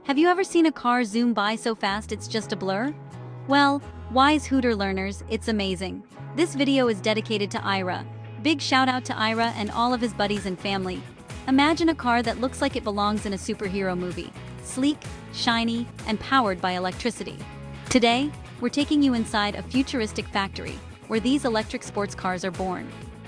Have you ever seen a car zoom by so fast it's just a blur? Well, WiseHooter learners, it's amazing. This video is dedicated to Ira. Big shout out to Ira and all of his buddies and family. Imagine a car that looks like it belongs in a superhero movie. Sleek, shiny, and powered by electricity. Today, we're taking you inside a futuristic factory where these electric sports cars are born.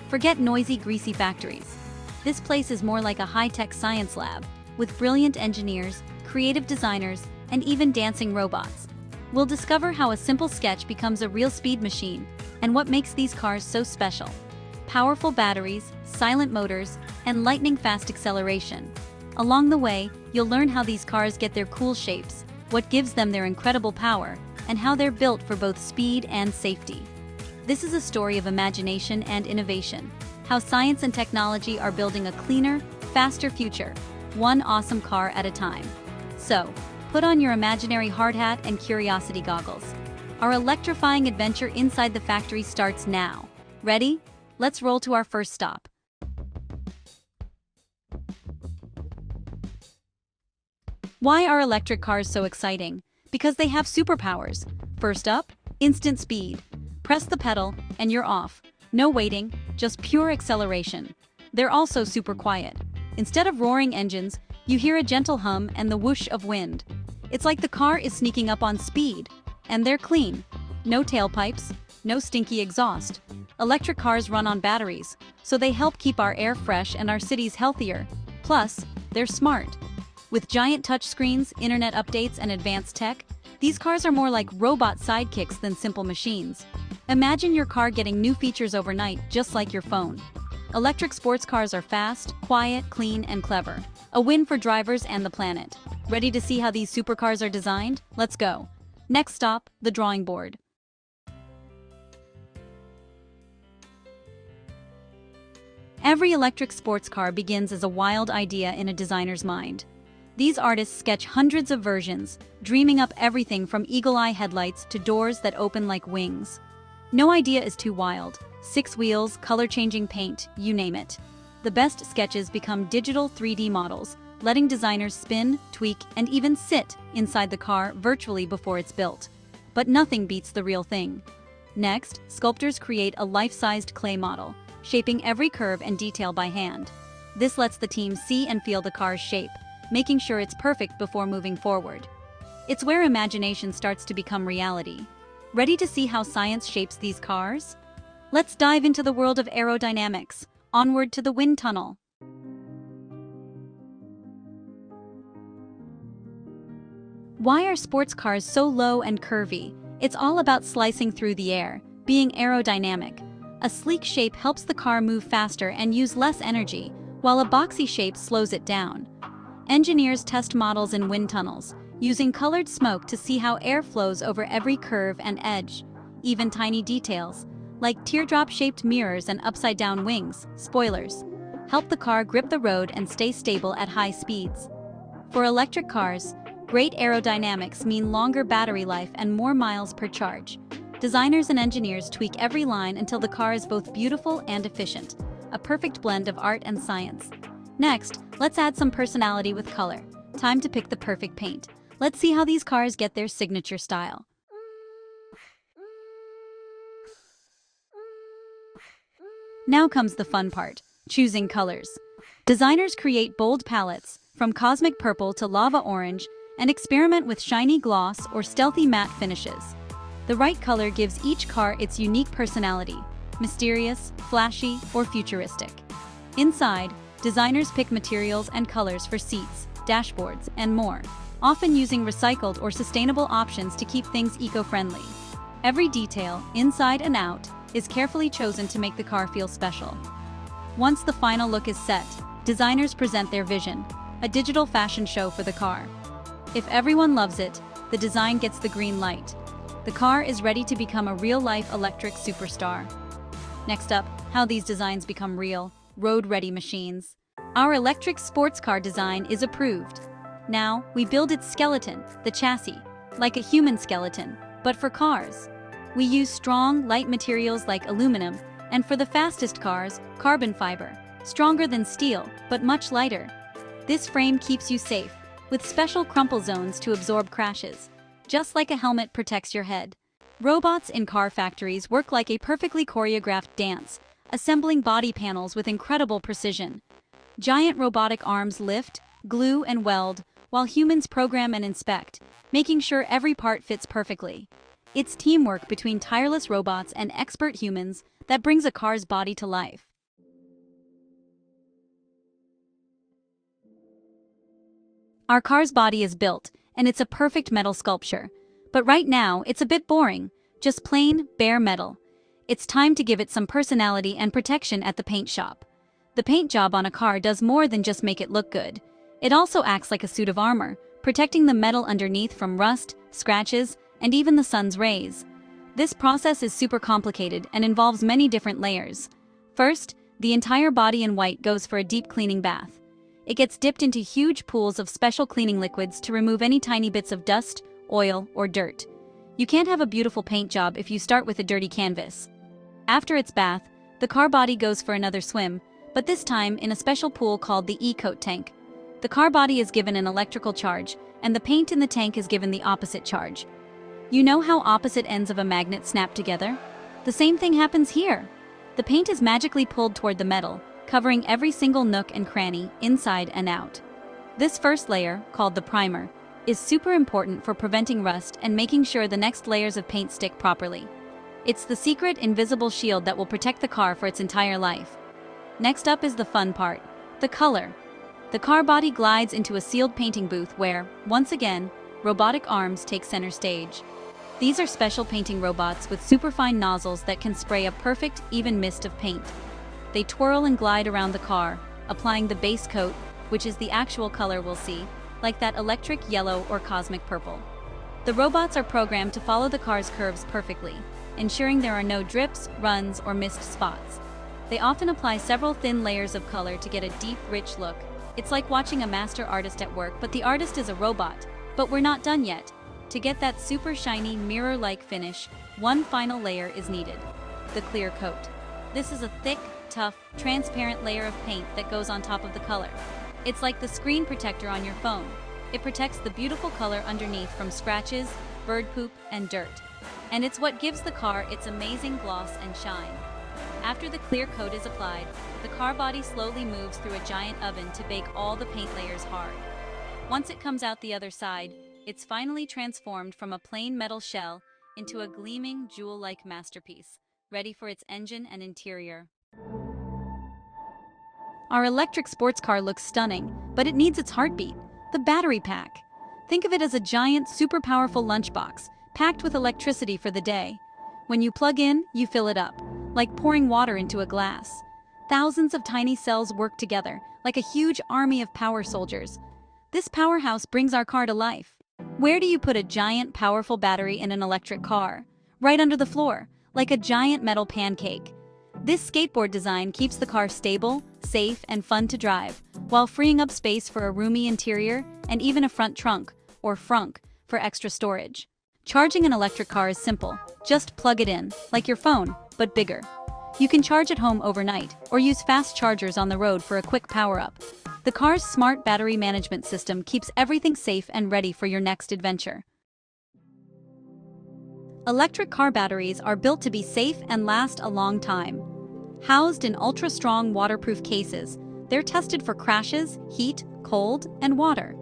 Forget noisy, greasy factories. This place is more like a high-tech science lab with brilliant engineers, creative designers, and even dancing robots. We'll discover how a simple sketch becomes a real speed machine and what makes these cars so special. Powerful batteries, silent motors, and lightning-fast acceleration. Along the way, you'll learn how these cars get their cool shapes, what gives them their incredible power, and how they're built for both speed and safety. This is a story of imagination and innovation, how science and technology are building a cleaner, faster future, one awesome car at a time. So, put on your imaginary hard hat and curiosity goggles. Our electrifying adventure inside the factory starts now. Ready? Let's roll to our first stop. Why are electric cars so exciting? Because they have superpowers. First up, instant speed. Press the pedal and you're off. No waiting, just pure acceleration. They're also super quiet. Instead of roaring engines, you hear a gentle hum and the whoosh of wind. It's like the car is sneaking up on speed. And they're clean. No tailpipes, no stinky exhaust. Electric cars run on batteries, so they help keep our air fresh and our cities healthier. Plus, they're smart. With giant touchscreens, internet updates, and advanced tech, these cars are more like robot sidekicks than simple machines. Imagine your car getting new features overnight, just like your phone. Electric sports cars are fast, quiet, clean, and clever. A win for drivers and the planet. Ready to see how these supercars are designed? Let's go. Next stop, the drawing board. Every electric sports car begins as a wild idea in a designer's mind. These artists sketch hundreds of versions, dreaming up everything from eagle-eye headlights to doors that open like wings. No idea is too wild. 6 wheels, color-changing paint, you name it. The best sketches become digital 3D models, letting designers spin, tweak, and even sit inside the car virtually before it's built. But nothing beats the real thing. Next, sculptors create a life-sized clay model, shaping every curve and detail by hand. This lets the team see and feel the car's shape, making sure it's perfect before moving forward. It's where imagination starts to become reality. Ready to see how science shapes these cars? Let's dive into the world of aerodynamics. Onward to the wind tunnel. Why are sports cars so low and curvy? It's all about slicing through the air, being aerodynamic. A sleek shape helps the car move faster and use less energy, while a boxy shape slows it down. Engineers test models in wind tunnels, using colored smoke to see how air flows over every curve and edge. Even tiny details, like teardrop-shaped mirrors and upside-down wings, spoilers, help the car grip the road and stay stable at high speeds. For electric cars, great aerodynamics mean longer battery life and more miles per charge. Designers and engineers tweak every line until the car is both beautiful and efficient, a perfect blend of art and science. Next, let's add some personality with color. Time to pick the perfect paint. Let's see how these cars get their signature style. Now comes the fun part, choosing colors. Designers create bold palettes, from cosmic purple to lava orange, and experiment with shiny gloss or stealthy matte finishes. The right color gives each car its unique personality, mysterious, flashy, or futuristic. Inside, designers pick materials and colors for seats, dashboards, and more, often using recycled or sustainable options to keep things eco-friendly. Every detail, inside and out, is carefully chosen to make the car feel special. Once the final look is set, designers present their vision, a digital fashion show for the car. If everyone loves it, the design gets the green light. The car is ready to become a real-life electric superstar. Next up, how these designs become real, road-ready machines. Our electric sports car design is approved. Now, we build its skeleton, the chassis, like a human skeleton, but for cars. We use strong, light materials like aluminum, and for the fastest cars, carbon fiber, stronger than steel, but much lighter. This frame keeps you safe, with special crumple zones to absorb crashes, just like a helmet protects your head. Robots in car factories work like a perfectly choreographed dance, assembling body panels with incredible precision. Giant robotic arms lift, glue, and weld, while humans program and inspect, making sure every part fits perfectly. It's teamwork between tireless robots and expert humans that brings a car's body to life. Our car's body is built, and it's a perfect metal sculpture. But right now, it's a bit boring, just plain, bare metal. It's time to give it some personality and protection at the paint shop. The paint job on a car does more than just make it look good. It also acts like a suit of armor, protecting the metal underneath from rust, scratches, and even the sun's rays. This process is super complicated and involves many different layers. First, the entire body in white goes for a deep cleaning bath. It gets dipped into huge pools of special cleaning liquids to remove any tiny bits of dust, oil, or dirt. You can't have a beautiful paint job if you start with a dirty canvas. After its bath, the car body goes for another swim, but this time in a special pool called the e-coat tank. The car body is given an electrical charge, and the paint in the tank is given the opposite charge. You know how opposite ends of a magnet snap together? The same thing happens here. The paint is magically pulled toward the metal, covering every single nook and cranny, inside and out. This first layer, called the primer, is super important for preventing rust and making sure the next layers of paint stick properly. It's the secret, invisible shield that will protect the car for its entire life. Next up is the fun part, the color. The car body glides into a sealed painting booth where, once again, robotic arms take center stage. These are special painting robots with superfine nozzles that can spray a perfect, even mist of paint. They twirl and glide around the car, applying the base coat, which is the actual color we'll see, like that electric yellow or cosmic purple. The robots are programmed to follow the car's curves perfectly, ensuring there are no drips, runs, or missed spots. They often apply several thin layers of color to get a deep, rich look. It's like watching a master artist at work, but the artist is a robot. But we're not done yet. To get that super shiny, mirror-like finish, one final layer is needed: the clear coat. This is a thick, tough, transparent layer of paint that goes on top of the color. It's like the screen protector on your phone. It protects the beautiful color underneath from scratches, bird poop, and dirt. And it's what gives the car its amazing gloss and shine. After the clear coat is applied, the car body slowly moves through a giant oven to bake all the paint layers hard. Once it comes out the other side, it's finally transformed from a plain metal shell into a gleaming, jewel-like masterpiece, ready for its engine and interior. Our electric sports car looks stunning, but it needs its heartbeat, the battery pack. Think of it as a giant, super powerful lunchbox, packed with electricity for the day. When you plug in, you fill it up, like pouring water into a glass. Thousands of tiny cells work together, like a huge army of power soldiers. This powerhouse brings our car to life. Where do you put a giant, powerful battery in an electric car? Right under the floor, like a giant metal pancake. This skateboard design keeps the car stable, safe, and fun to drive, while freeing up space for a roomy interior and even a front trunk, or frunk, for extra storage. Charging an electric car is simple. Just plug it in, like your phone, but bigger. You can charge at home overnight, or use fast chargers on the road for a quick power-up. The car's smart battery management system keeps everything safe and ready for your next adventure. Electric car batteries are built to be safe and last a long time. Housed in ultra-strong waterproof cases, they're tested for crashes, heat, cold, and water.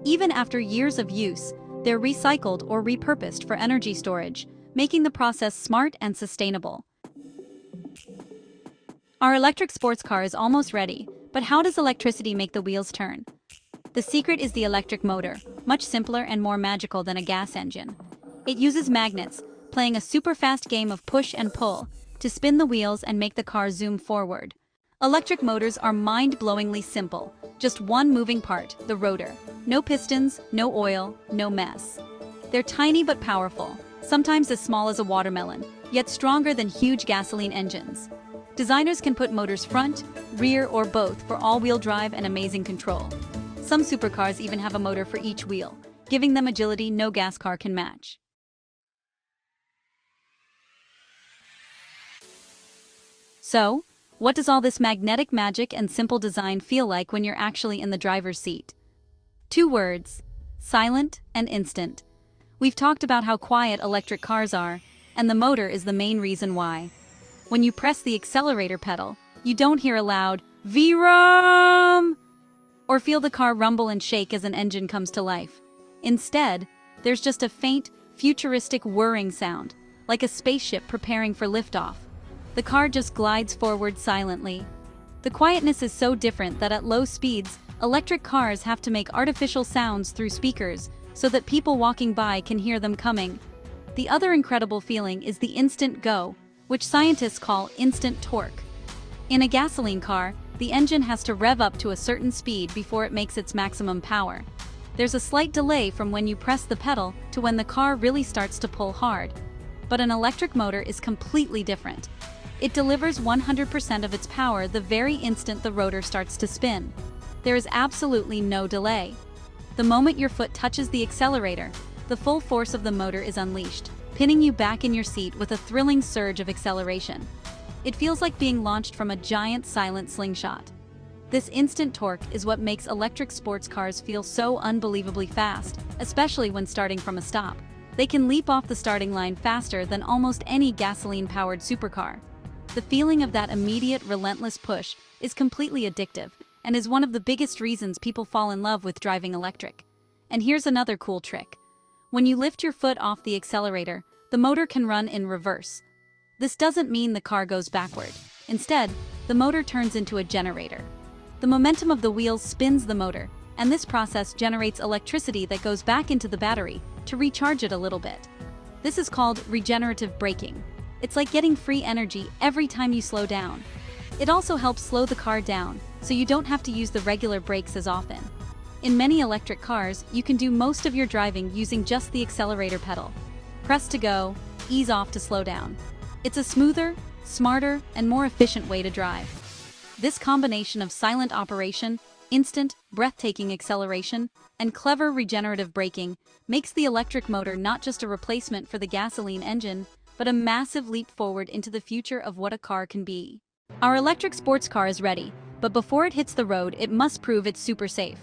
Even after years of use, they're recycled or repurposed for energy storage, making the process smart and sustainable. Our electric sports car is almost ready, but how does electricity make the wheels turn? The secret is the electric motor, much simpler and more magical than a gas engine. It uses magnets, playing a super fast game of push and pull, to spin the wheels and make the car zoom forward. Electric motors are mind-blowingly simple. Just one moving part, the rotor. No pistons, no oil, no mess. They're tiny but powerful, sometimes as small as a watermelon, yet stronger than huge gasoline engines. Designers can put motors front, rear, or both for all-wheel drive and amazing control. Some supercars even have a motor for each wheel, giving them agility no gas car can match. So, what does all this magnetic magic and simple design feel like when you're actually in the driver's seat? Two words: silent and instant. We've talked about how quiet electric cars are, and the motor is the main reason why. When you press the accelerator pedal, you don't hear a loud "Vroom" or feel the car rumble and shake as an engine comes to life. Instead, there's just a faint, futuristic whirring sound, like a spaceship preparing for liftoff. The car just glides forward silently. The quietness is so different that at low speeds, electric cars have to make artificial sounds through speakers so that people walking by can hear them coming. The other incredible feeling is the instant go, which scientists call instant torque. In a gasoline car, the engine has to rev up to a certain speed before it makes its maximum power. There's a slight delay from when you press the pedal to when the car really starts to pull hard. But an electric motor is completely different. It delivers 100% of its power the very instant the rotor starts to spin. There is absolutely no delay. The moment your foot touches the accelerator, the full force of the motor is unleashed, pinning you back in your seat with a thrilling surge of acceleration. It feels like being launched from a giant silent slingshot. This instant torque is what makes electric sports cars feel so unbelievably fast, especially when starting from a stop. They can leap off the starting line faster than almost any gasoline-powered supercar. The feeling of that immediate, relentless push is completely addictive and is one of the biggest reasons people fall in love with driving electric. And here's another cool trick. When you lift your foot off the accelerator, the motor can run in reverse. This doesn't mean the car goes backward. Instead, the motor turns into a generator. The momentum of the wheels spins the motor, and this process generates electricity that goes back into the battery to recharge it a little bit. This is called regenerative braking. It's like getting free energy every time you slow down. It also helps slow the car down, so you don't have to use the regular brakes as often. In many electric cars, you can do most of your driving using just the accelerator pedal. Press to go, ease off to slow down. It's a smoother, smarter, and more efficient way to drive. This combination of silent operation, instant, breathtaking acceleration, and clever regenerative braking makes the electric motor not just a replacement for the gasoline engine, but a massive leap forward into the future of what a car can be. Our electric sports car is ready, but before it hits the road, it must prove it's super safe.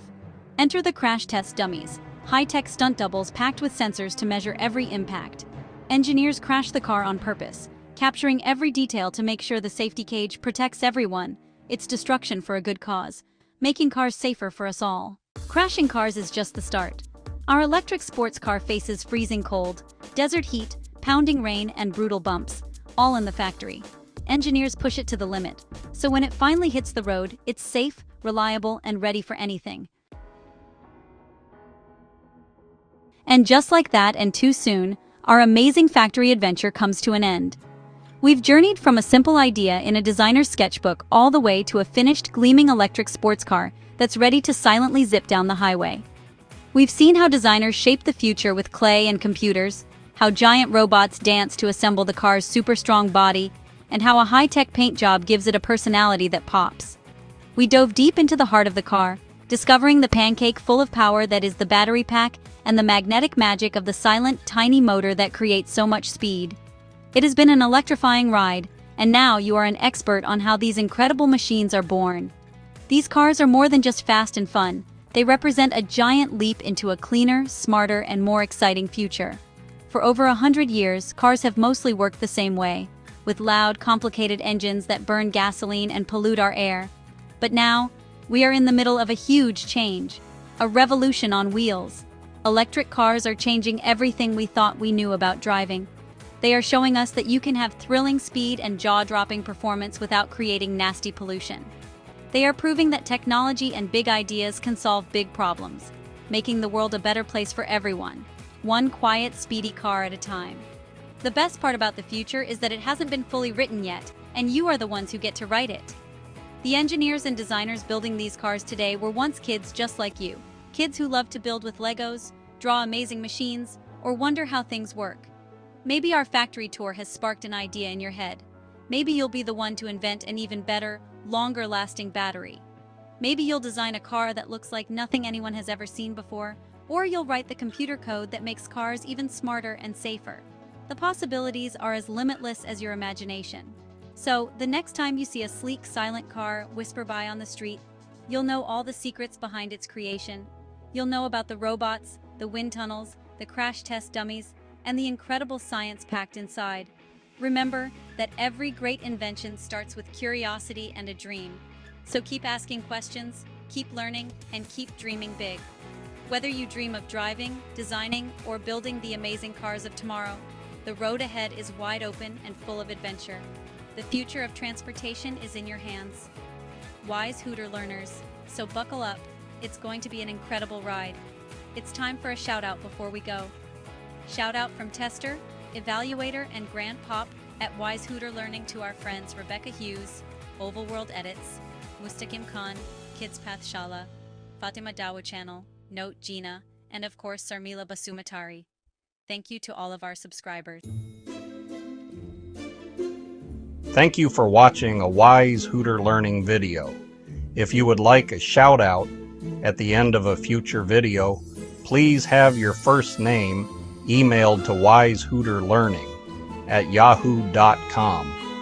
Enter the crash test dummies, high-tech stunt doubles packed with sensors to measure every impact. Engineers crash the car on purpose, capturing every detail to make sure the safety cage protects everyone. It's destruction for a good cause, making cars safer for us all. Crashing cars is just the start. Our electric sports car faces freezing cold, desert heat, pounding rain, and brutal bumps, all in the factory. Engineers push it to the limit, so when it finally hits the road, it's safe, reliable, and ready for anything. And just like that, and too soon, our amazing factory adventure comes to an end. We've journeyed from a simple idea in a designer's sketchbook all the way to a finished, gleaming electric sports car that's ready to silently zip down the highway. We've seen how designers shape the future with clay and computers, how giant robots dance to assemble the car's super strong body, and how a high-tech paint job gives it a personality that pops. We dove deep into the heart of the car, discovering the pancake full of power that is the battery pack and the magnetic magic of the silent, tiny motor that creates so much speed. It has been an electrifying ride, and now you are an expert on how these incredible machines are born. These cars are more than just fast and fun. They represent a giant leap into a cleaner, smarter, and more exciting future. For over 100 years, cars have mostly worked the same way, with loud, complicated engines that burn gasoline and pollute our air. But now, we are in the middle of a huge change, a revolution on wheels. Electric cars are changing everything we thought we knew about driving. They are showing us that you can have thrilling speed and jaw-dropping performance without creating nasty pollution. They are proving that technology and big ideas can solve big problems, making the world a better place for everyone, one quiet, speedy car at a time. The best part about the future is that it hasn't been fully written yet, and you are the ones who get to write it. The engineers and designers building these cars today were once kids just like you, kids who love to build with Legos, draw amazing machines, or wonder how things work. Maybe our factory tour has sparked an idea in your head. Maybe you'll be the one to invent an even better, longer-lasting battery. Maybe you'll design a car that looks like nothing anyone has ever seen before, or you'll write the computer code that makes cars even smarter and safer. The possibilities are as limitless as your imagination. So, the next time you see a sleek, silent car whisper by on the street, you'll know all the secrets behind its creation. You'll know about the robots, the wind tunnels, the crash test dummies, and the incredible science packed inside. Remember that every great invention starts with curiosity and a dream. So keep asking questions, keep learning, and keep dreaming big. Whether you dream of driving, designing, or building the amazing cars of tomorrow, the road ahead is wide open and full of adventure. The future of transportation is in your hands. Wise Hooter learners, so buckle up. It's going to be an incredible ride. It's time for a shout out before we go. Shout out from Tester, Evaluator, and Grandpop at WiseHooterLearning to our friends Rebecca Hughes, Oval World Edits, Mustaqim Khan, Kids Path Shala, Fatima Dawa Channel, Note Gina, and of course Sarmila Basumatari. Thank you to all of our subscribers. Thank you for watching a Wise Hooter Learning video. If you would like a shout out at the end of a future video, please have your first name emailed to WiseHooterLearning@yahoo.com.